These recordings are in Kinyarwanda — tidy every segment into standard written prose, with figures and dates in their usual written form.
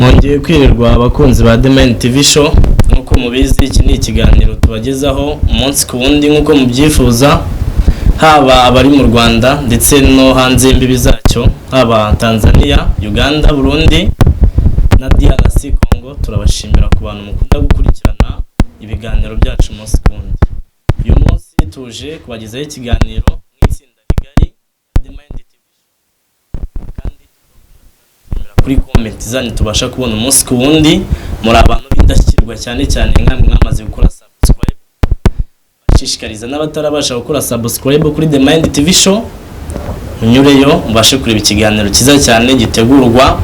Mwongeye kwirirwa abakunzi ba The Main TV Show nkuko mubizi iki ni ikiganiro tubagezaho umunsi ku wundi nkuko mubyifuza haba abari mu Rwanda ndetse no hanze y'imbibi zacyo haba Tanzania, Uganda, Burundi na DRC Congo. Turabashimira ku bantu mukunda gukurikirana ibiganiro byacu umunsi ku wundi. Uyu munsi tuje kubagezaho ikiganiro n'itsinda rigari The Main TV Show kandi kuri comment zanyu tubasha kubona umunsi ku wundi muri abantu b'indashyikirwa cyane cyane nkamwe mwamaze gukora subscribe. Bashishikariza n'abatarabasha gukora subscribe kuri The Mind TV Show munyureyo mubashe kureba ikiganiro kiza cyane gitegurwa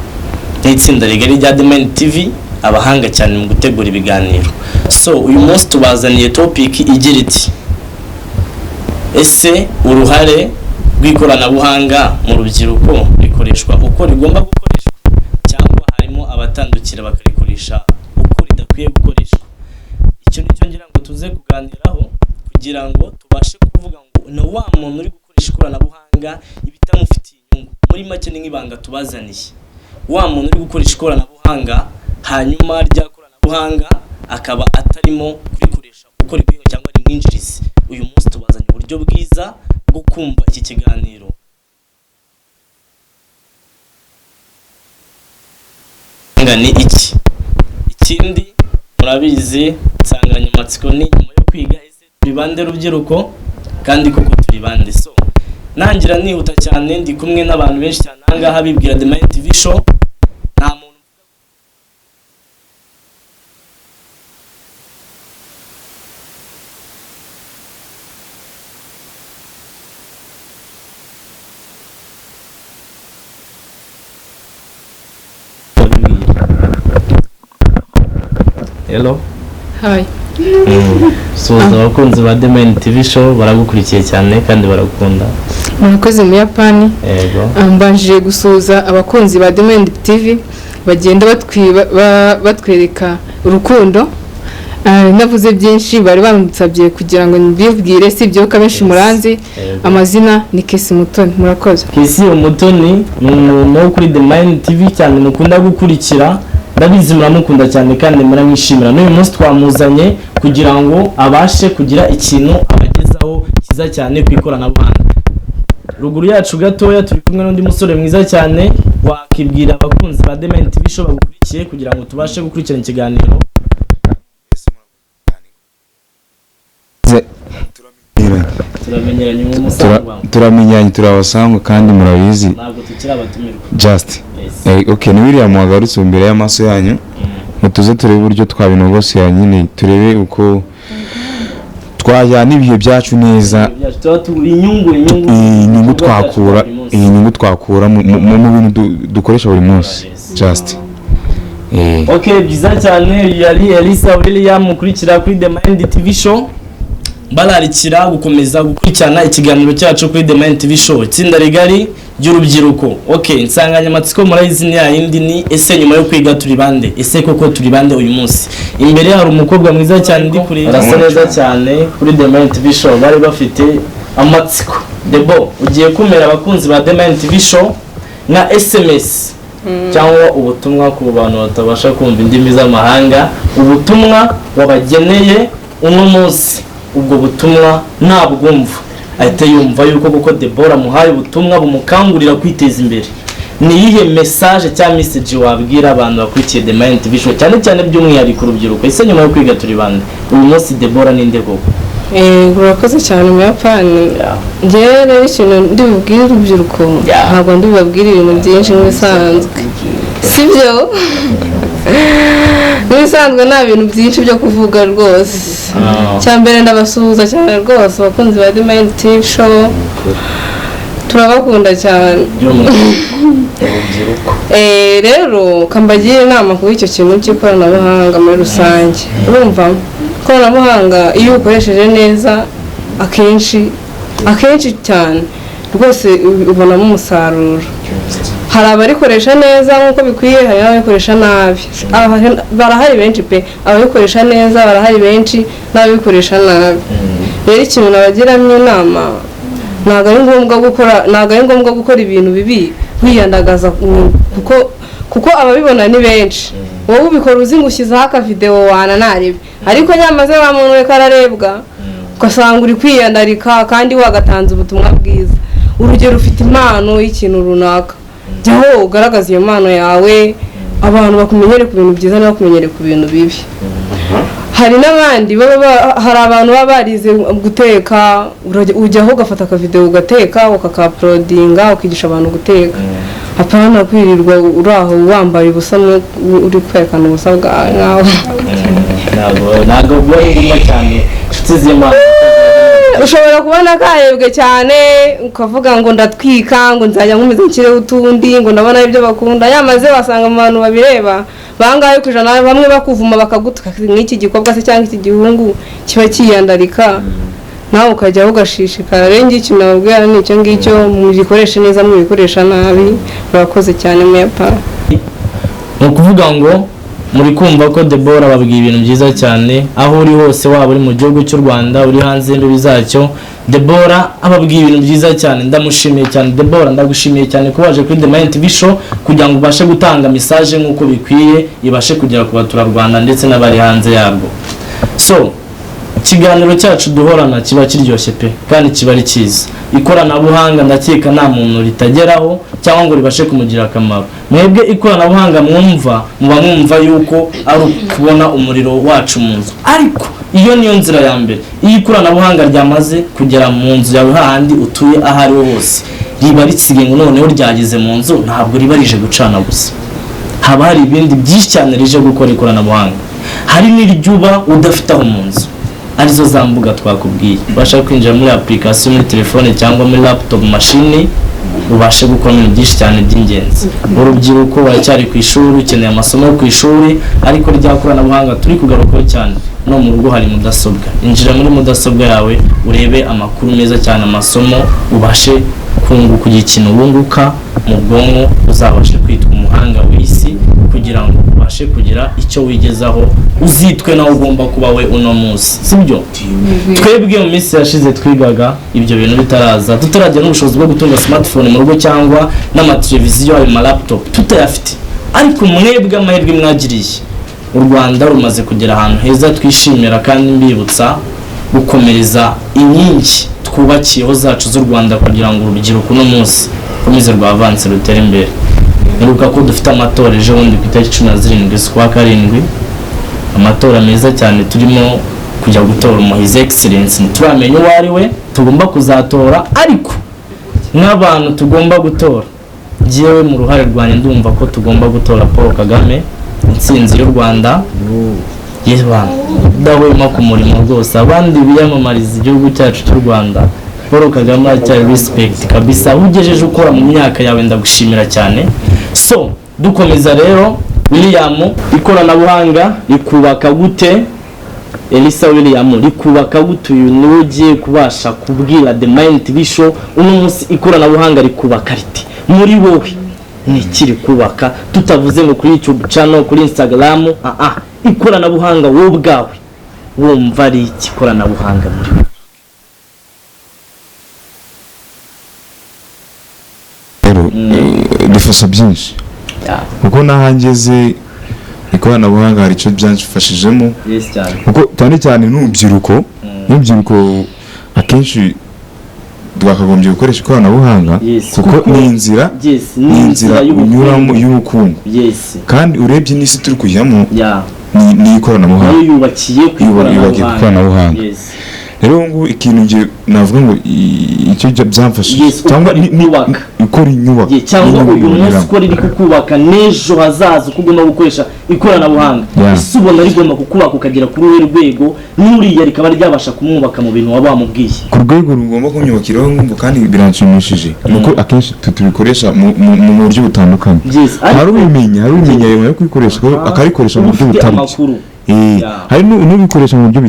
n'itsinda rigari rya The Mind TV, abahanga cyane mu gutegura ibiganiro. So uyu munsi tubazaniye topic igira iti ese uruhare rw'ikoranabuhanga mu rubyiruko rikoreshwa uko rigomba gukoreshwa cyangwa harimo abatandukira bakarikoresha uko ridakwiye gukoreshwa? Icyo nicyo ngira ngo tuze kuganiraho kugira ngo tubashe kuvuga ngo na wa muntu uri gukoresha ikoranabuhanga ibitamufitiye inyungu. Muri make ni nk'ibanga tubazaniye. Wa muntu uri gukoresha ikoranabuhanga hanyuma rya koranabuhanga akaba atarimo kurikoresha uko rikwiye cyangwa rimwinjirize. Uyu munsi tubazaniye uburyo bwiza bwo kumva iki kiganiro. Ngani iki ikindi murabizi insanganyamatsiko ni nyuma yo kwiga ese turi bande rubyiruko kandi koko turi bande. So nangira nihuta cyane ndi kumwe n'abantu benshi cyane ahangaha bibwira The Mind TV Show. Nta muntu Hello. Hi. So abakunzi ba The Main TV Show baragukurikiye cyane kandi baragukunda. Murakoze mu Yapani. Yego. Mbanje gusuza abakunzi ba The Main TV bagenda batwereka urukundo. Navuze byinshi bari bamusabye kugira ngo mbibwire si byo kabenshi muranzi. Amazina ni Kesi Mutoni. Murakoze. Kesi Mutoni no kuri The Main TV cyane mukunda gukurikira. Ndabizi muramukunda cyane kandi muramwishimira. N'uyu munsi twamuzanye kugira ngo abashe kugira ikintu abagezaho kiza cyane kwikoranabuhanga. Ruguru yacu gatoya turi kumwe n'undi musore mwiza cyane wakibwira abakunzi ba The Main TV Show bagukurikiye kugira ngo tubashe gukurikirana ikiganiro. Turamenyeranye mu musangwa. Turamenyanye turabasangwa kandi murabizi. Ntabwo tukiri abatumirwa. Just. Okay, ni William wagarutse imbere y'amaso yanyu. Mutuze turebe uburyo twabinogose ya nyine turebe uko twajyana ibihe byacu neza. Inyungu twakura mu bintu dukoresha buri munsi. Just. Okay, byiza cyane yari Elisa William mukurikira kuri The Mind TV Show. Balarikira gukomeza gukurikirana ikiganiro cyacu kuri The Main TV Show itsinda rigari ry'urubyiruko. Okay, insanganyamatsiko murayizi ya yindi ni ese nyuma yo kwiga turi bande? Ese koko turi bande uyu munsi? Imbere hari umukobwa mwiza cyane ndi kuri arasa neza cyane kuri The Main TV Show bari bafite amatsiko. Debo ugiye kumera abakunzi ba The Main TV Show nka SMS cyangwa ubutumwa ku bantu batabasha kumva indimi z'amahanga, ubutumwa wabageneye uno munsi. Ubwo butumwa nabwumva ahita yumva yuko koko Deborah muhaye ubutumwa bumukangurira kwiteza imbere. Ni yihe message cyangwa message wabwira abantu bakurikiye The Mind TV Show cyane cyane by'umwihariko urubyiruko? Ese nyuma yo kwiga turi bande uyu munsi Deborah ninde koko? Urakoze cyane mu Yapani. Njye rero ikintu ndi bubwire urubyiruko ntabwo ndi bubabwire ibintu byinshi nk'ibisanzwe. Sibyo? Nisanzwe nta bintu byinshi byo kuvuga rwose. Cyambere ndabasuhuza cyane rwose abakunzi ba The Mind TV Show. Turabakunda cyane. Rero kambagira inama kuri icyo kintu cy'ikoranabuhanga muri rusange. Urumva ikoranabuhanga iyo ukoresheje neza akenshi cyane rwose ubonamo umusaruro. Hari abarikoresha neza nkuko bikwiye, hari ababikoresha nabi. Barahari benshi pe, ababikoresha neza barahari benshi n'ababikoresha nabi. Rero ikintu nabagiramo inama ntago ari ngombwa gukora ibintu bibi kwiyandagaza kuko ababibona ni benshi wowe ubikora uzi ngo ushyizeho akavidewo wananarebe ariko nyamaze wa muntu we kararebwa ugasanga uri kwiyandarika kandi wagatanze ubutumwa bwiza urugero ufite impano y'ikintu runaka jyaho ugaragaza iyo mpano yawe abantu bakumenyere ku bintu byiza n'abakumenyere ku bintu bibi hari n'abandi hari abantu baba barize guteka ujyaho ugafata akavidewo ugateka ukakaprodinga ukigisha abantu guteka apana kwirirwa uri aho wambaye ubusa uri kwerekana ubusa bwawe ntabwo bwari cyane inshuti z'Imana ushobora kubona karebwe cyane ukavuga ngo ndatwika ngo nzajya nkomeza nshyireho utundi ngo ndabona ibyo bakunda yamaze wasanga mu bantu babireba bangaye kujana bamwe bakuvuma bakagutuka nk'iki gikobwa se cyangwa iki gihungu kiba kiyandarika nawe ukajya ugashishikara rero ngiki nababwira ni icyo ngicyo mugikoreshe neza mubikoresha nabi barakoze cyane mwepara ni ukuvuga ngo muri kumva ko Deborah babwiye ibintu byiza cyane aho uri hose waba uri mu gihugu cy'u Rwanda uri hanze y'imbibi zacyo Deborah ababwiye ibintu byiza cyane ndamushimiye cyane Deborah ndagushimiye cyane ko waje kuri The Mind TV Show kugira ngo ubashe gutanga message nk'uko bikwiye ibashe kugera ku baturarwanda ndetse n'abari hanze yarwo so ikiganiro cyacu duhorana kiba kiryoshye pe kandi kiba ari cyiza ikoranabuhanga ndakeka nta muntu ritageraho cyangwa ngo ribashe kumugira akamaro mwebwe ikoranabuhanga mwumva muba mwumva yuko ari ukubona umuriro wacu mu nzu ariko iyo niyo nzira ya mbere iyo ikoranabuhanga ryamaze kugera mu nzu yawe hahandi utuye aho ari ho hose riba ritsigaye ngo noneho ryageze mu nzu ntabwo riba rije gucana gusa haba hari ibindi byinshi cyane rije gukora ikoranabuhanga hari n'iryuba udafite aho mu nzu arizo za mbuga twakubwiye ubasha kwinjira muri application muri telefone cyangwa muri laptop machine ubashe gukora ibintu byinshi cyane by'ingenzi urubyiruko baracyari ku ishuri ukeneye amasomo yo ku ishuri ariko ryakoranabuhanga turi kugarukaho cyane no mu rugo hari mudasobwa injira muri mudasobwa yawe urebe amakuru meza cyane amasomo ubashe kunguka kugira ikintu wunguka mu bwonko uzabashe kwitwa umuhanga w'isi kugira ngo ubashe kugira icyo wigezaho uzitwe nawe ugomba kuba we uno munsi sibyo twebwe mu minsi yashize twigaga ibyo bintu bitaraza tutarajya n'ubushobozi bwo gutunga smartphone mu rugo cyangwa n'amateleviziyo ayo ma laptop tutayafite ariko mwebwe amahirwe mwagiriye u Rwanda rumaze kugera ahantu heza twishimira kandi mbibutsa gukomereza inkingi twubakiyeho zacu z'u Rwanda kugira ngo urubyiruko uno munsi rukomeze rwavanse rutere imbere niruka ko dufite amatora ejo bundi ku itariki 17 z'ukwa karindwi amatora meza cyane turimo kujya gutora His Excellency turamenye uwo ari we tugomba kuzatora ariko n'abantu tugomba gutora giyewe mu ruhare rwanye ndumva ko tugomba gutora Paul Kagame intsinzi y'u Rwanda yeba dahwema ku murimo rwose abandi biyamamariza igihugu cyacu cy'u Rwanda Paul Kagame acyari respect kabisa ugejeje ukora mu myaka yawe ndagushimira cyane so dukomeza rero William ikoranabuhanga rikubaka gute Elisa William rikubaka gute uyu niwe ugiye kubasha kubwira The Mind TV Show uno munsi ikoranabuhanga rikubaka riti muri wowe ni kiri kubaka tutavuze ngo kuri YouTube channel kuri Instagram ikoranabuhanga wowe ubwawe wumva ari ikoranabuhanga muri rero dufasha byinshi kuko nahangeze ikoranabuhanga hari icyo byanshifashijemo kuko cyane n'urubyiruko akenshi twakagombye gukoresha ikoranabuhanga kuko ni inzira unyuramo y'ubukungu kandi urebye n'isi turi kujyamo ni ikoranabuhanga yubakiye ku ikoranabuhanga rero ngo ikintu ngiye navuga ngo icyo byamfashije cyangwa ikora inyubako cyangwa uyu munsi ukora iri kukubaka n'ejo hazaza uko ugomba gukoresha ikoranabuhanga isi ubona rigomba kukubaka ukagera kuri uru rwego n'uriya rikaba ryabasha kumwubaka mu bintu waba wamubwiye ku rwego rugomba kunyubakiraho ngumva kandi biranshimishije nuko akenshi tubikoresha mu buryo butandukanye hari ubimenya ayo yo kwikoresha akarikoresha mu buryo butari hari n'ubikoresha mu buryo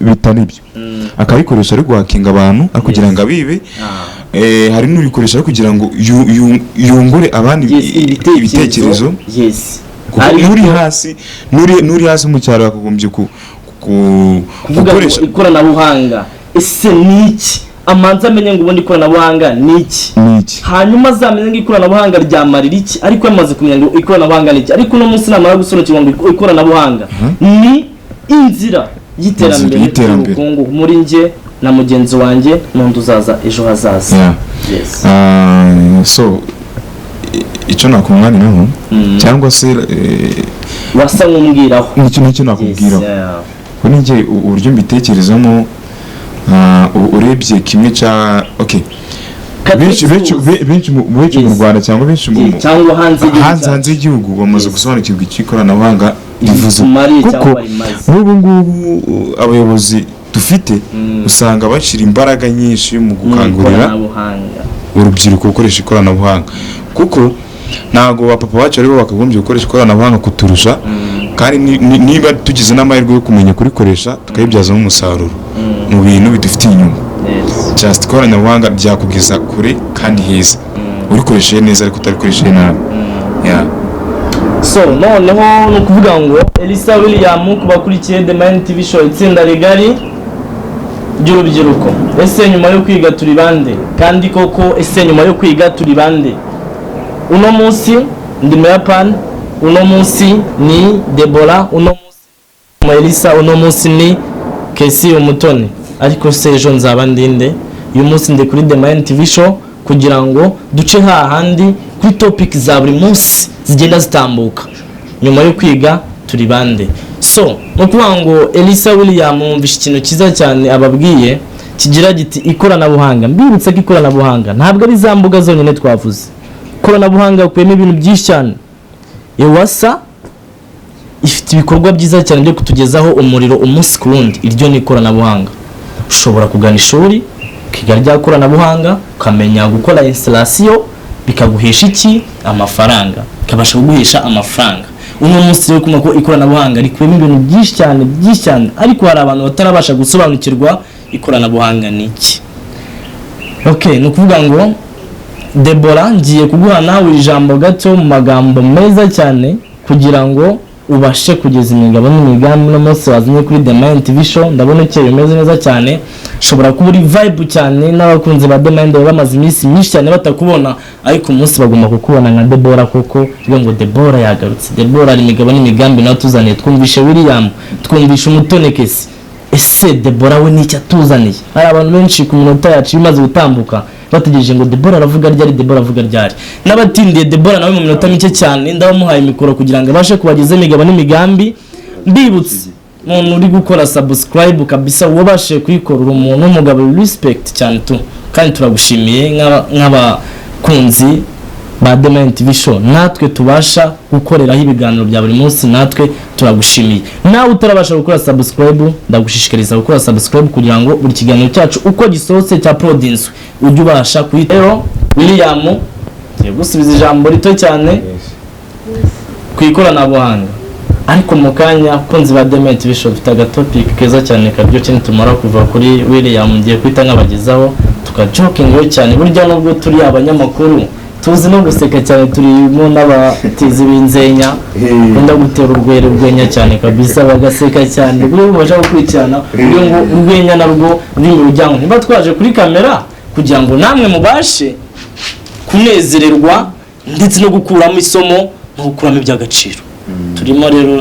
bitari byo akabikoresha ari guhakinga abantu ari kugira ngo abibe hari n'ubikoresha ari kugira ngo yungure abandi ibitekerezo nuri hasi mu cyaro akagombye gukoresha ikoranabuhanga ese niki amanza amenye ngo ubundi ikoranabuhanga ni iki, hanyuma azamenye ngo ikoranabuhanga ryamarira iki, ariko yamaze kumenya ngo ikoranabuhanga ni iki. Ariko uno munsi namara gusobanukirwa ngo ikoranabuhanga ni inzira y'iterambere ry'ubukungu muri njye na mugenzi wanjye n'undi uzaza ejo hazaza. So icyo nakumwaniraho cyangwa se wasa nk'umbwiraho nicyo nakubwiraho ko njye uburyo mbitekerezamo urebye kimwe cya benshi mu Rwanda cyangwa benshi hanze y'igihugu bamaze gusobanukirwa icyo ikoranabuhanga rivuze, kuko n'ubu ngubu abayobozi dufite usanga bashyira imbaraga nyinshi mu gukangurira urubyiruko gukoresha ikoranabuhanga, kuko ntabwo bapapa bacu aribo bakagombye gukoresha ikoranabuhanga kuturusha, kandi niba tugize n'amahirwe yo kumenya kurikoresha tukayibyazamo umusaruro mu bintu bidufitiye inyungu. Just ikoranabuhanga ryakugeza kure kandi heza urikoresheje neza ariko utarikoresheje nabi. So noneho ni ukuvuga ngo Elisa William ku bakurikiye The Mind TV Show itsinda rigari ry'urubyiruko, ese nyuma yo kwiga turi bande? Kandi koko ese nyuma yo kwiga turi bande? Uno munsi ndi Muyapani, uno munsi ni Deborah, uno munsi Elisa, uno munsi ni Kesi Umutoni, ariko se ejo nzaba ndinde? Uyu munsi ndi kuri The Mind TV Show kugira ngo duce hahandi kuri topic za buri munsi zigenda zitambuka. Nyuma yo kwiga turi bande? So no kuvuga ngo Elisa William mwumvishe ikintu kiza cyane ababwiye kigira giti ikoranabuhanga. Mbibutse ko ikoranabuhanga ntabwo ari za mbuga zonyine twavuze. Ikoranabuhanga kuyemo ibintu byinshi cyane. Ewasa ifite ibikorwa byiza cyane byo kutugezaho umuriro umunsi ku wundi, iryo ni ikoranabuhanga. Ushobora kugana ishuri ukiga rya koranabuhanga ukamenya gukora installation bikaguhesha iki? Amafaranga, kabasha kuguhesha amafaranga. Uno munsi yo kuma ko ikoranabuhanga rikuyemo ibintu byinshi cyane, ariko hari abantu batarabasha gusobanukirwa ikoranabuhanga ni iki. Okay, no kuvuga ngo Deborah ngiye kuguha nawe ijambo gato mu magambo meza cyane kugira ngo ubashe kugeza imigabo n'imigambi no munsi wazanye kuri The Mind TV Show. Ndabona cyo bimeze neza cyane, shobora kuba uri vibe cyane n'abakunzi ba The Mind bamaze iminsi myinshi cyane batakubona, ariko umunsi bagomba kukubona nka Deborah, kuko bivuga ngo Deborah yagarutse. Deborah ari imigabo n'imigambi nawe tuzaniye, twumvishe William, twumvishe Umutoni Kesi. Ese Deborah we n'icyo atuzaniye? Hari abantu benshi ku minota yacu bimaze gutambuka bategereje ngo Deborah aravuga ryari, Deborah avuga ryari. N'abatindiye Deborah nawe mu minota mike cyane ndabamuhaye mikoro kugira ngo abashe kubageza imigabo n'imigambi. Mbibutse umuntu uri gukora subscribe kabisa wabashe kuyikora, umuntu umugabo respect cyane tu, kandi turagushimiye nk'abakunzi ba The Mind TV Show. Natwe tubasha gukoreraho ibiganiro bya buri munsi, natwe turagushimiye. Nawe utarabasha gukora subscribe ndagushishikariza gukora subscribe kugira ngo buri kiganiro cyacu uko gisohotse cya Prodince ujye ubasha kuhitero. William gusubiza ijambo rito cyane ku ikoranabuhanga, ariko mu kanya kunzi ba The Mind TV Show bifite agatopic keza cyane kabyo cyane tumara kuva kuri William ngiye kwita nk'abagezaho tukajokinga cyane. Burya nubwo turi abanyamakuru tuzi no guseka cyane, turimo n'abatizi b'inzenya wenda gutera urwenya cyane kabisa, bagaseka cyane buri ubasha gukurikirana buri ngo urwenya narwo ruri mu rujyango. Niba twaje kuri kamera kugira ngo namwe mubashe kunezererwa ndetse no gukuramo isomo no gukuramo iby'agaciro. Turimo rero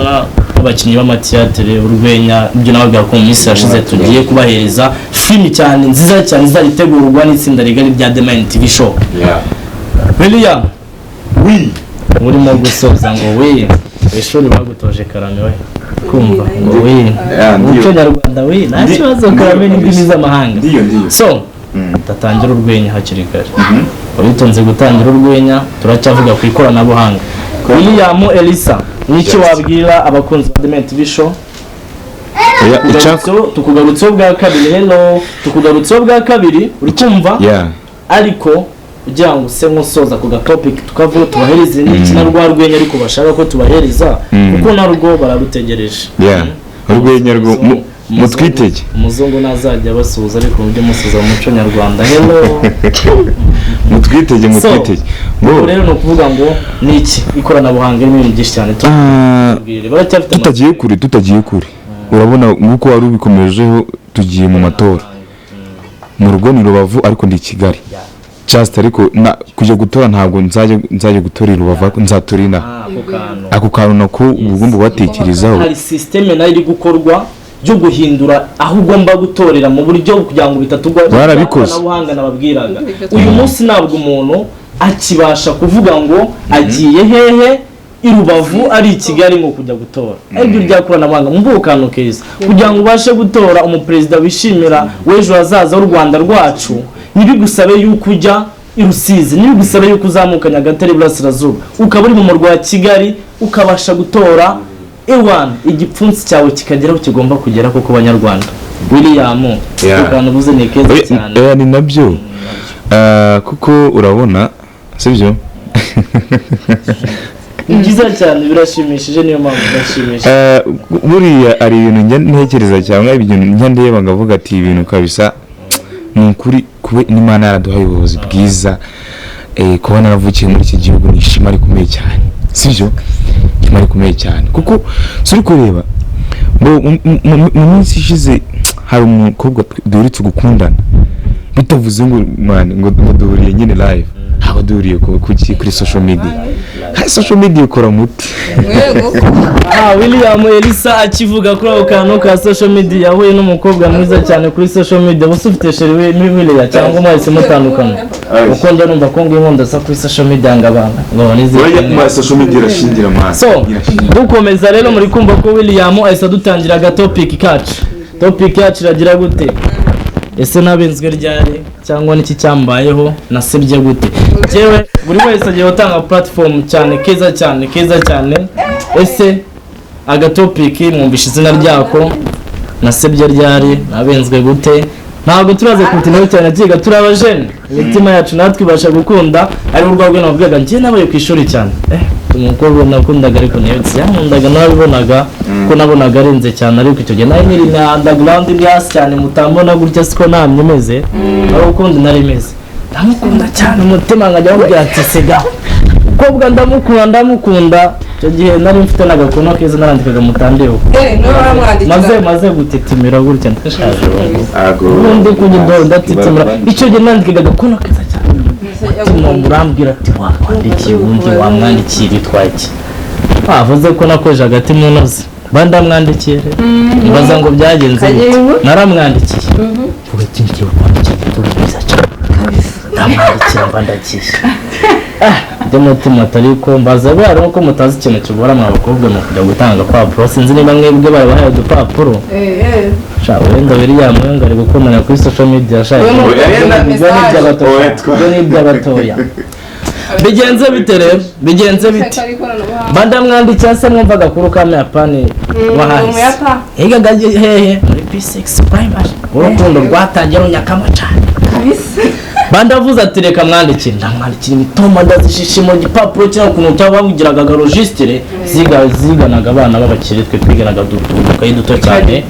abakinnyi b'amatiyatere urwenya, ibyo nabaga ko mu minsi yashize tugiye kubahereza film cyane nziza cyane zaritegurwa n'itsinda rigari rya The Mind TV Show. William, urimo gusoza ngo we ishuri bagutoje karame we kumva ngo we umuco nyarwanda we nta kibazo karame n'indimi z'amahanga. So tatangira urwenya hakiri kare, wabitonze gutangira urwenya, turacyavuga ku ikoranabuhanga. William, Elisa, n'icyo wabwira abakunzi ba The Mind TV Show? Tukugarutseho bwa kabiri, hello, tukugarutseho bwa kabiri uri kumva? Ariko kugira ngo se nkusoza ku gatopic tukavuga tubahereze n'iki na rwa rwenya ariko bashaka ko tubahereza kuko narwo bararutegereje. Urwenya rwo mutwitege, umuzungu nazajya basuhuza ariko mujye musuza mu muco nyarwanda. Hello mutwitege. Bo rero no kuvuga ngo niki ikoranabuhanga n'ibintu byinshi cyane tutagiye kure urabona nkuko wari ubikomejeho tugiye mu matora. mu rugo ni Rubavu ariko ndi Kigali just ariko kujya gutora ntabwo nzajya gutora i Rubavu nzatora ina ako kantu nako ubugomba batekerezaho hari systeme nayo iri gukorwa byo guhindura aho ugomba gutorera mu buryo kugira ngo bitatugwa barabikoze n'ubuhanga nababwiraga uyu munsi ntabwo umuntu akibasha kuvuga ngo agiye hehe i Rubavu ari i Kigali ngo kujya gutora ibyo ryakoranabuhanga mu bukano keza kugira ngo ubashe gutora umuperezida wishimira w'ejo hazaza w'u Rwanda rwacu ntibigusabe yuko ujya i Rusizi ntibigusabe yuko uzamuka Nyagatare Burasirazuba ukaba uri mu murwa wa Kigali ukabasha gutora igipfunsi cyawe kikageraho kigomba kugera kuko Banyarwanda William ukana buze ni keza cyane ni nabyo kuko urabona sibyo byiza cyane birashimishije niyo mpamvu birashimishije buriya ari ibintu ntekereza cyangwa ibintu ndeba ngavuga ati ibintu kabisa ni ukuri kube n'Imana yaraduhaye ubuyobozi bwiza kuba naravukiye muri iki gihugu ni ishema rikomeye cyane sibyo ishema rikomeye cyane kuko suri kureba mu minsi ishize hari umukobwa duhuritse gukundana bitavuze ngo mwana ngo duhuriye nyine live ntabwo duhuriye kuri social media social media ikora muti William Elisa akivuga kuri ako kantu ka social media yahuye n'umukobwa mwiza cyane kuri social media busa ufite sheri William cyangwa mwahise mutandukana uko njya numva ko ngo inkonda sa kuri social media ngabana ngo nizi muri social media irashingira amazi so dukomeza rero muri kumva ko William ahise dutangira ga topic yacu iragira gute ese nabenzwe ryari cyangwa niki cyambayeho nasebye gute jewe buri wese agiye gutanga platform cyane keza cyane ese agatopic mwumvishe izina ryako nasebye ryari nabenzwe gute ntabwo turaze kutinera cyane kiga turabajene imitima yacu natwe ibasha gukunda ari urwagwe navugaga ngiye nabaye ku ishuri cyane umukobwa nakundaga ariko niyo yamundaga nabibonaga ko nabonaga arenze cyane ariko icyo gihe nari niri na underground ndi hasi cyane mutambona gutya siko namye meze ari ukundi nari meze ndamukunda cyane umutima nkajya mubwira ati sega ukobwa ndamukunda icyo gihe nari mfite n'agakono keza narandikaga mutandeho maze gutetemera gutya ndashaje ubundi kunyidoro ndatitemera icyo gihe nandikaga agakono keza cyane murambwira ati wakwandikiye ubundi wamwandikiye bitwaye iki avuze ko nakoje hagati mu noze bandamwandikiye mbaza ngo byagenze naramwandikiye vuga ati ngiye kwandikira ibitabo byiza cyane ndamwandikira mbandakiye mutima atariko mbaza bari uko mutazi ikintu kigora mu bakobwa mu kujya gutanga papuro sinzi niba mwebwe babahaye udupapuro wenda William ngo ari gukundana kuri social media n'iby'abatoya bigenze bite bandamwandikiye se mwumva agakuru k'amayapani wahahise higaga hehe muri P6 primary urukundo rwatangiye runyakamo cyane bandavuze ati reka mwandikire ndamwandikira imitoma ndazishishe mu gipapuro cyangwa ukuntu cyangwa bagiraga registre ziganaga abana b'abakire twe twiganaga dukayi duto cyane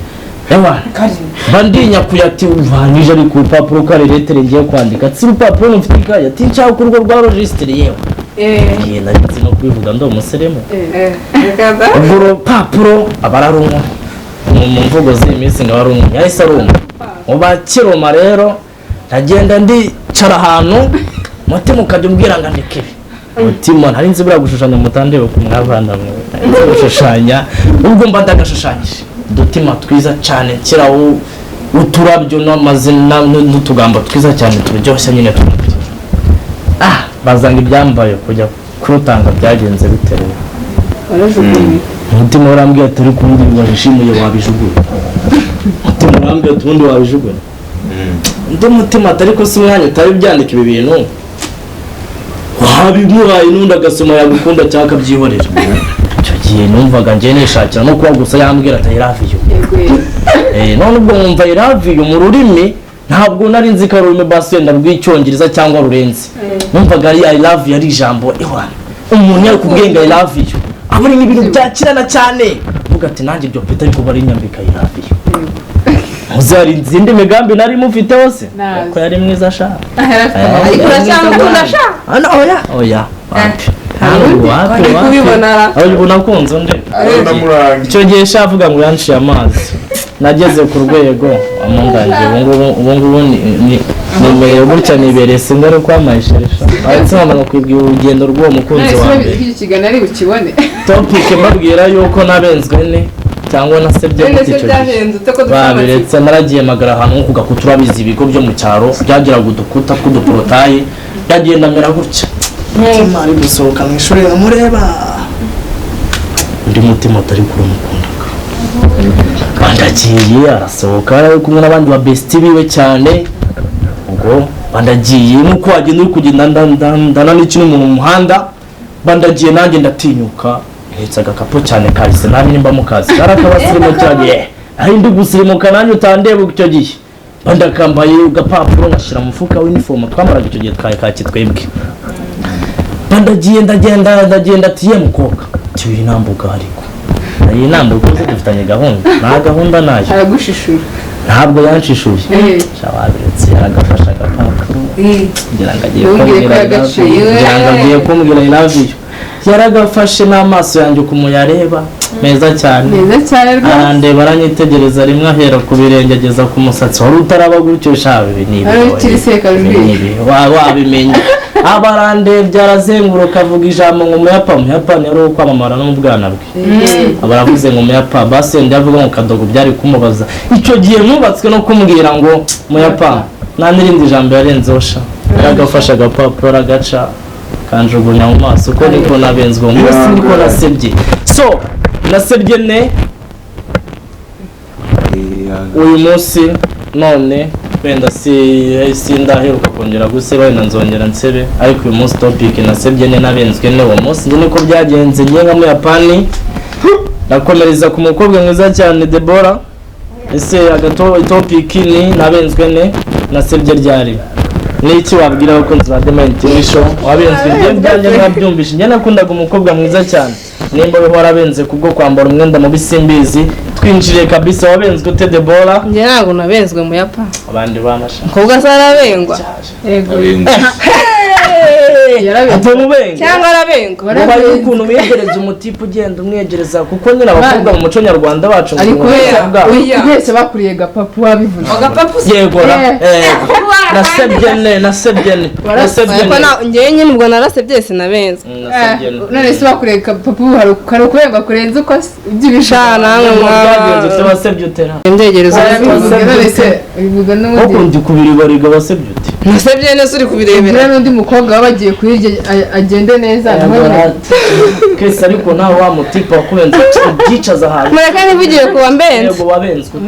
bandinya kuyati uvanije ari ku rupapuro kare letere ngiye kwandika si urupapuro mfite ikaye ati nshaka ku rugo rwa registre yewe narinzi no kubivuga ndo umuseremo ubwo rupapuro abararumwa mu mvugo z'iminsi ngo barumwa yahise arumwa ubakiroma rero ndagenda ndicara ahantu mutima ukajya umbwira ngo andike ibi mutima ntari nzi buriya gushushanya mutandebe ku mwavana mwe gushushanya ubwo mba ndagashushanyije udutima twiza cyane kiraho uturabyo n'amazina n'utugambo twiza cyane turyoshya nyine twumvira bazanga ibyambaye kujya kurutanga byagenze biterewe umutima urambwira ati uri kundi wabishimuye wabijuguye umutima urambwira ati ubundi wabijuguye undi mutima atari ko si umwanya utari byandika ibi bintu wabimuhaye n'undi agasoma yagukunda cyangwa akabyihorera icyo gihe numvaga ngiye nishakira no kuba gusa yambwira ati I love you none ubwo mwumva I love you mu rurimi ntabwo nari nzi ko ari ururimi basenda rw'icyongereza cyangwa rurenze numvaga ari I love you ari ijambo umuntu yari kubwenga I love you aba ari ibintu byakirana cyane uvuga ati nanjye ibyo mfite ariko bari nyambika I love you uzari izindi migambi nari mufite hose ko yari mwiza sha ariko uracyamukunda sha oya wapi ubona kunze nde icyo gihe shavuga ngo yanciye amazi nageze ku rwego amundangiye ubu ngubu nimereye gutya nibereye singari kwamayisheresha aretse mama kwibwira urugendo rw'uwo mukunzi wanjye iki kiganiro ari bukibone topic mbabwira yuko nabenzwe ne cyangwa nasebye gute icyo babiretse naragiye magara ahantu nko kugakuta turabizi ibigo byo mu cyaro byagiraga udukuta tw'uduporotayi byagenda mera gutya mutima ari gusohoka mu ishuri amureba undi mutima atari kurumukundaga bandagiye arasohoka ari kumwe n'abandi ba bestie biwe cyane ubwo bandagiye nuko wagenda uri kugenda ndana n'ikintu mu muhanda bandagiye nanjye ndatinyuka hetse agakapo cyane kahise nari nimba mu kazi karakabasirimo cyane ari ndi gusirimuka nanjye utandeba icyo gihe bandakambaye ugapapuro nashira mu mufuka w'uniform twamaraga icyo gihe kaki twebwe bandagiye ndagenda atiye mukobwa tiwe inambuga ariko iyi nambuga uzi dufitanye gahunda nta gahunda nayo aragushishura ntabwo yanshishuye cyababiretse yaragafasha agapapuro ngira ngo agiye kumbwira I love you yaragafashe n'amaso yanjye kumuyareba meza cyane arandeba aranyitegereza rimwe ahera ku birenge ageza ku musatsi wari utaraba gutyo shabe nibi wabimenye abarandebye arazenguruka avuga ijambo ngo Muyapani yari ukwamamara n'ubwana bwe abaravuze ngo Muyapani basi ndavuga ngo Kadogo byari kumubaza icyo gihe nubatswe no kumbwira ngo Muyapani nta n'irindi jambo yarenzeho sha yaragafashe agapapuro aragaca kanjugunya mu maso uko niko nabenzwe uwo munsi niko nasebye so nasebye ne uyu munsi none wenda sindaheruka kongera guseba wenda nzongera nsebe ariko uyu munsi topic nasebye ne nabenzwe ne uwo munsi njye niko byagenze njye nka Muyapani nakomereza ku mukobwa mwiza cyane Deborah ese topic ni nabenzwe ne nasebye ryari niki wabwira abakunzi ba Dement TV show wabenzwe njye byanjye mwabyumvishe njye nakundaga umukobwa mwiza cyane nimba we warabenze kubwo kwambara umwenda mu bisimbizi twinjiriye kabisa wabenzwe ute Deborah njye ntabwo nabenzwe Muyapani abandi banasha mukobwa zarabengwa yego yarabengwa cyangwa arabengwa bari ukuntu mwegereza umutipe ugenda umwegereza kuko nyine abakobwa mu muco nyarwanda bacu ariko wese bakuriye gapapu wabivuze agapapu yego nasebye njye nyine ubwo narasebye sinabenzwe none se bakuriye gapapu hari ukubengwa kurenza uko by'ibishana byagenze se wasebye utera ndegereza bivuga n'ubundi kubiribariga wasebye ute nasebye neza uri kubirebera n'undi mukobwa wabagiye kuyirya agende neza kese ariko nawe wa mutipe wakubenze ubyicaza ahantu mureka nivugiye kuba mbenze yego wabenzwe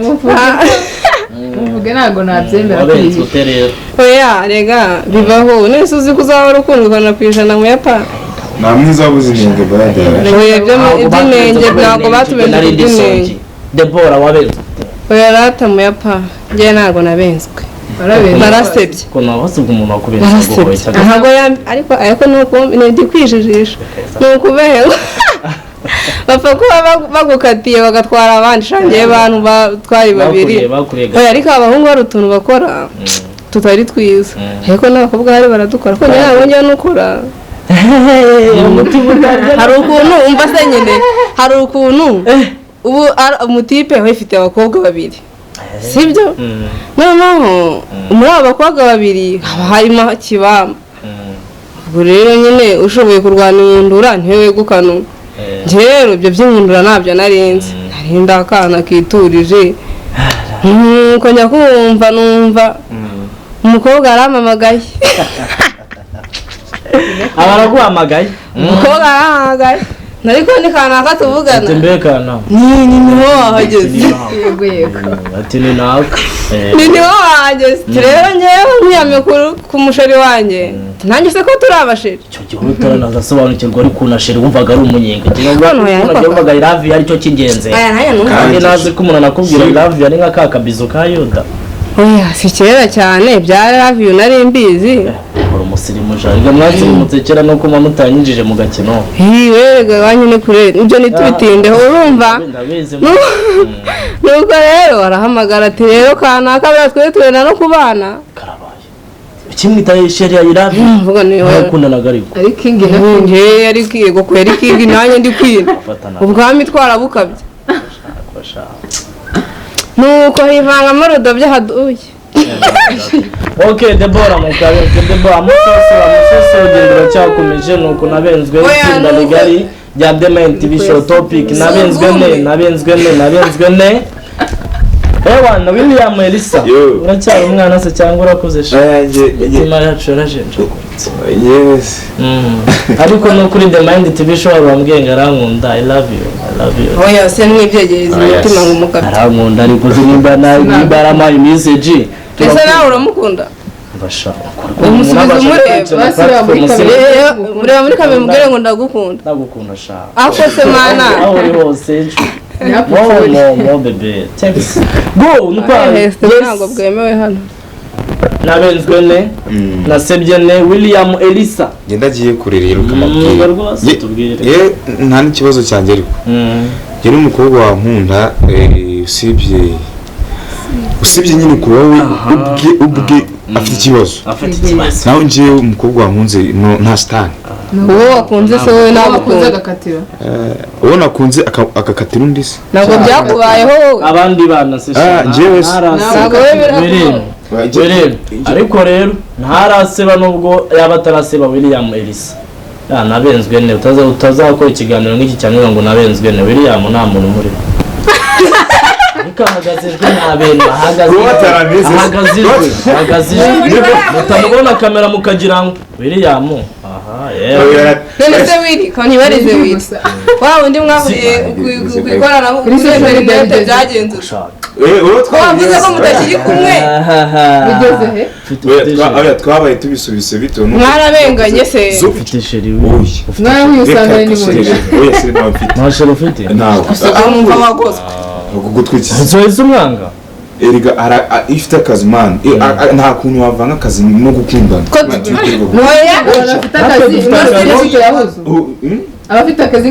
muvuge ntabwo nabyemera wabenzwe ute rero oya rega bibaho nese uzi kuzahora ukundwa na kwijana Muyapani nta mwiza wabuze inenge barajya oya by'inenge ntabwo batubenze iby'inenge Deborah wabenzwe oya rata Muyapani njye ntabwo nabenzwe narasebye ko nabasubwa umuntu wakubenze gohoye cyane ntabwo ariko nuko ndi kwijijisha nuko ubeho bapfa kuba bagukatiye bagatwara abandi shangiye abantu batwari babiri oya ariko abahungu bari utuntu bakora tutari twiza ariko n'abakobwa bari baradukora ko ntabwo njya nukora hari ukuntu umva se nyine hari ukuntu ubu umutipe wifite abakobwa babiri sibyo noneho muri abo bakobwa babiri haba harimo kibamba ubwo rero nyine ushoboye kurwana inkundura ntiwegukane umwe rero ibyo by'inkundura ntabyo narinzi narinda akana kiturije nuko njya kumva numva umukobwa arampamagaye abaraguhamagaye umukobwa arampamagaye nariko ni kanaka tuvugana tembe kana niho wahageze ati ni naka niho wahageze rero ngewe nkiyamye ku musheri wanjye nanjye se ko turi abasheri icyo gihe utaranasobanukirwa ari kunasheri wumvaga ari umunyenga yumvaga iravi ari cyo cy'ingenzi kandi nazi ko umuntu anakubwira iravi ari nka ka kabizo ka Yuda oya si kera cyane bya iravi nari mbizi umusirimu jariga mwazirimutse kera no kuma mutanyinjije mu gakino wega wanyine kure ibyo nitubitindeho urumva nuko rero arahamagara ati rero kanaka biratwe turena no kubana karabaye ikimwita sheri ya iravi mvuga ni wowe yakundanaga ariko ari king na nje ari kigo ko ari king nanjye ndi kwina ubwami twara bukabye nuko hivangamo rudobye haduye. Okay, Deborah mukabenze Deborah amusose urugendo ruracyakomeje nuko nabenzwe itsinda rigari rya Demain TV show topic nabenzwe ne Ewa na William Elisa uracyari umwana se cyangwa urakuze sha itima yacu yarajenje yes ariko no kuri Demain TV show bambwiye ngarankunda I love you oya se mwibyegereza umutima ngumuka arankunda ariko zinimba nibara message ese nawe uramukunda basha umusubizo mureba muri kamera mubwire ngo ndagukunda sha ako se mana aho uri hose mo bebe thanks go nupa ntabwo bwemewe hano nabenzwe ne nasebye ne William Elisa ngenda giye kure rero kamabwira nta n'ikibazo cyanjye ariko njye n'umukobwa wa nkunda usibye nyine kuba we ubwe afite ikibazo nawe njye umukobwa wa nkunze nta star wowe wakunze se wowe nawe wakunze agakatira wowe nakunze akakatira undi se ntabwo byakubayeho abandi bana se njyewe ntabwo wemerera ariko rero ntaraseba nubwo yaba ataraseba William Elisa nabenzwe ne utazakora ikiganiro nk'iki cyane ngo nabenzwe ne William nta muntu muri kahagazijwe n'abentu ahagazijwe mutamubona kamera mukagira ngo William none se wiri ko ntibarize wiri wa undi mwahuriye kwikorana kuri interinete byagenze wavuze ko mutakiri kumwe bigeze he twabaye tubisubise bito mwarabenganye se ufite sheri nawe uyusanga ni muri oya se nawe mfite nta sheri ufite ntawe amumva amakosa gutwikira nzoheze umwanga eriga ifite akazi man nta kuntu wavanga akazi no gukundana noya afite akazi n'urugero yahuze abafite akazi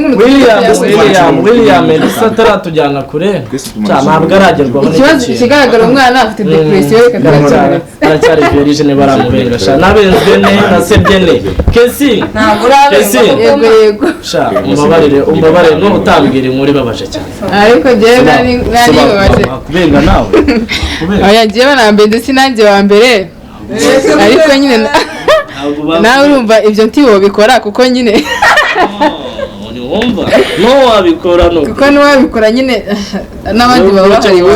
William Elisa taratujyana kure ntabwo aragerwaho ikibazo kigaragara umwana afite depression reka aracyari virgin baramubenga sha nabenzwe ne nasebye ne kesi ntabwo urabenga yego sha umbabarire no utambwira inkuru babaje cyane ariko njyewe nani babaje kubenga nawe oya njyewe nambe ndetse nanjye wa mbere ariko nyine nawe urumva ibyo ntibo bikora kuko nyine wumva no wabikora no kuko n'uwabikora nyine n'abandi baba bahariwe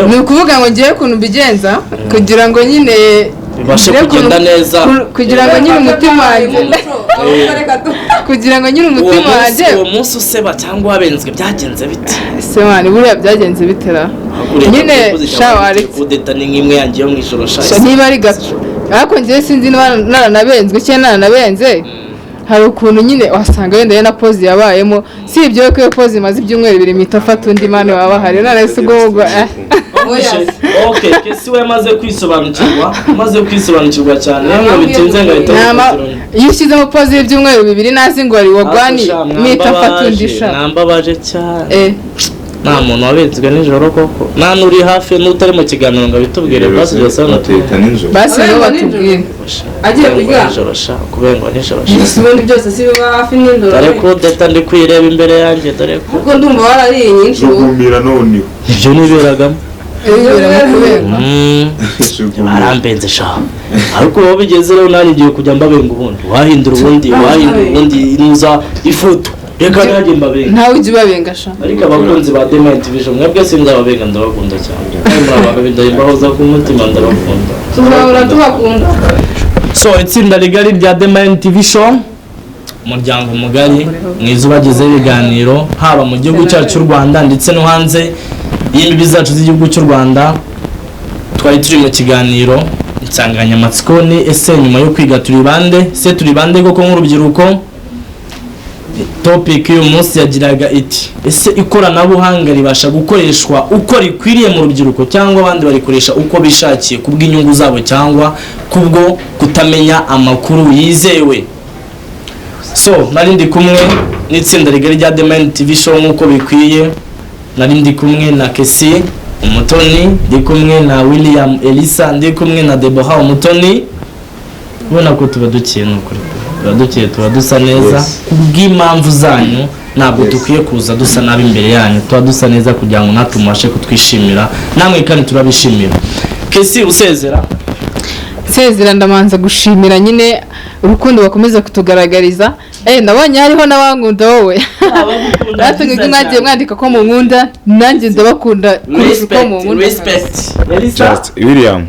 ni ukuvuga ngo ngiye ukuntu mbigenza kugira ngo nyine bibashe kugenda neza kugira ngo nyine umutima wanjye kugira ngo nyine umutima wanjye uwo munsi useba cyangwa wabenzwe byagenze bite se mani buriya byagenze bitera nyine shawaretse kudeta ni nk'imwe yangiye mu ijoro sha niba ari gato ariko njye sinzi naranabenzwe cyangwa naranabenze hari ukuntu nyine wasanga wenda na pause yabayemo si ibyo ko pause imaze ibyumweru bibiri mita afata undi mane waba hari narese ubwo okay kesi we maze kwisobanukirwa cyane ngo bitinze ngo iyo ushyizemo pause y'ibyumweru bibiri nazi ngo ari wagwani mita afata undi sha nambabaje cyane nta muntu wabenzwe nijoro koko nta nuri hafi n'utari mu kiganiro ngo bitubwire basi byose bateka nijoro basi nibo batubwire agiye kugira nijoro sha kubengwa nijoro ibindi byose si biba hafi n'indoro dore ko deta ndi kwireba imbere yanjye dore ko kuko ndumva warariye nyinshi gumira none ibyo niberagamo barambenze sha ariko wowe bigeze rero nani ngiye kujya mbabenga ubundi wahindura ubundi inuza ifoto reka najye mbabenga ntawe ujya ubabenga sha ariko abakunzi ba Demain TV show mwebwe sinzababenga ndabakunda cyane murabaga bindahimbahoza ku mutima ndabakunda tuzahora tubakunda so itsinda rigari rya Demain TV show umuryango mugari mwiza ubagezeho ibiganiro haba mu gihugu cyacu cy'u Rwanda ndetse no hanze y'imbibi zacu z'igihugu cy'u Rwanda twari turi mu kiganiro insanganyamatsiko ni ese nyuma yo kwiga turi bande koko nk'urubyiruko topic y'uyu munsi yagiraga iti ese ikoranabuhanga ribasha gukoreshwa uko rikwiriye mu rubyiruko cyangwa abandi barikoresha uko bishakiye kubw'inyungu zabo cyangwa kubwo kutamenya amakuru yizewe. So nari ndi kumwe n'itsinda rigari rya Demain TV show nk'uko bikwiye, nari ndi kumwe na Kesi Umutoni, ndi kumwe na William Elisa, ndi kumwe na Deborah Umutoni. Ubona ko tuba dukiye n'ukuri, tuba dusa neza kubw'impamvu zanyu ntabwo dukwiye kuza dusa nabi imbere yanyu, tuba dusa neza kugira ngo natwe mubashe kutwishimira, namwe kandi turabishimira. Kesi usezera ndamanza gushimira nyine urukundo bakomeza kutugaragariza. Nabonye hariho n'abankunda wowe natwe ngo mwagiye mwandika ko mu nkunda, nanjye ndabakunda kurusha uko mu nkunda. Just William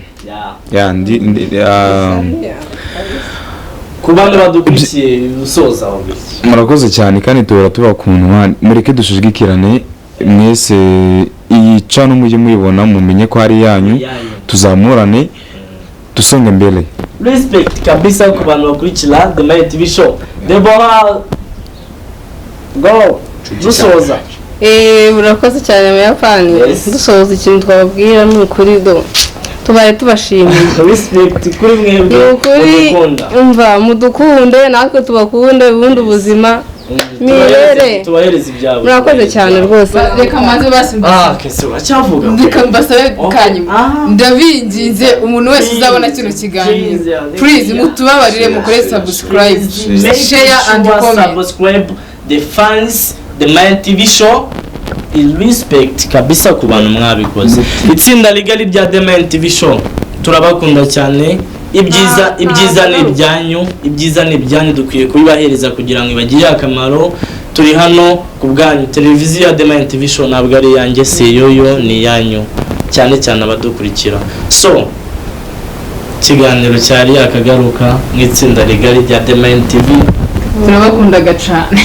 ku bantu badukurikiye usoza murakoze cyane kandi tuhora tubakunda, mureke dushigikirane mwese, iyi cano mujye muyibona mumenye ko ari yanyu, tuzamurane dusonge mbele. Respect kabisa ku bantu bakurikira The Mail TV show. Deborah go dusoza. Urakoze cyane mu Yapani. Dusoza ikintu twababwira ni ukuri tubaye tubashimiye. Respect kuri mwebwe mudukunda. Umva mudukunde natwe tubakunde, ubundi ubuzima mirere tubahereza ibyabo. Murakoze cyane rwose. Reka maze basimba. Kese uracyavuga. Reka mbasabe kanyuma. Ndabinginze umuntu wese uzabona kino kiganiro, please mutubabarire mukore subscribe, share and comment. Subscribe the fans The Mail TV show. Respect kabisa ku bantu mwabikoze. Itsinda rigari rya The Mail TV show turabakunda cyane. Ibyiza ni ibyanyu, dukwiye kubibahereza kugira ngo ibagire akamaro. Turi hano ku bwanyu. Televiziyo ya The Mail TV show ntabwo ari yanjye, si yoyo, ni yanyu cyane cyane abadukurikira. So ikiganiro cyari akagaruka mu itsinda rigari rya The Mail TV. Turabakunda cyane.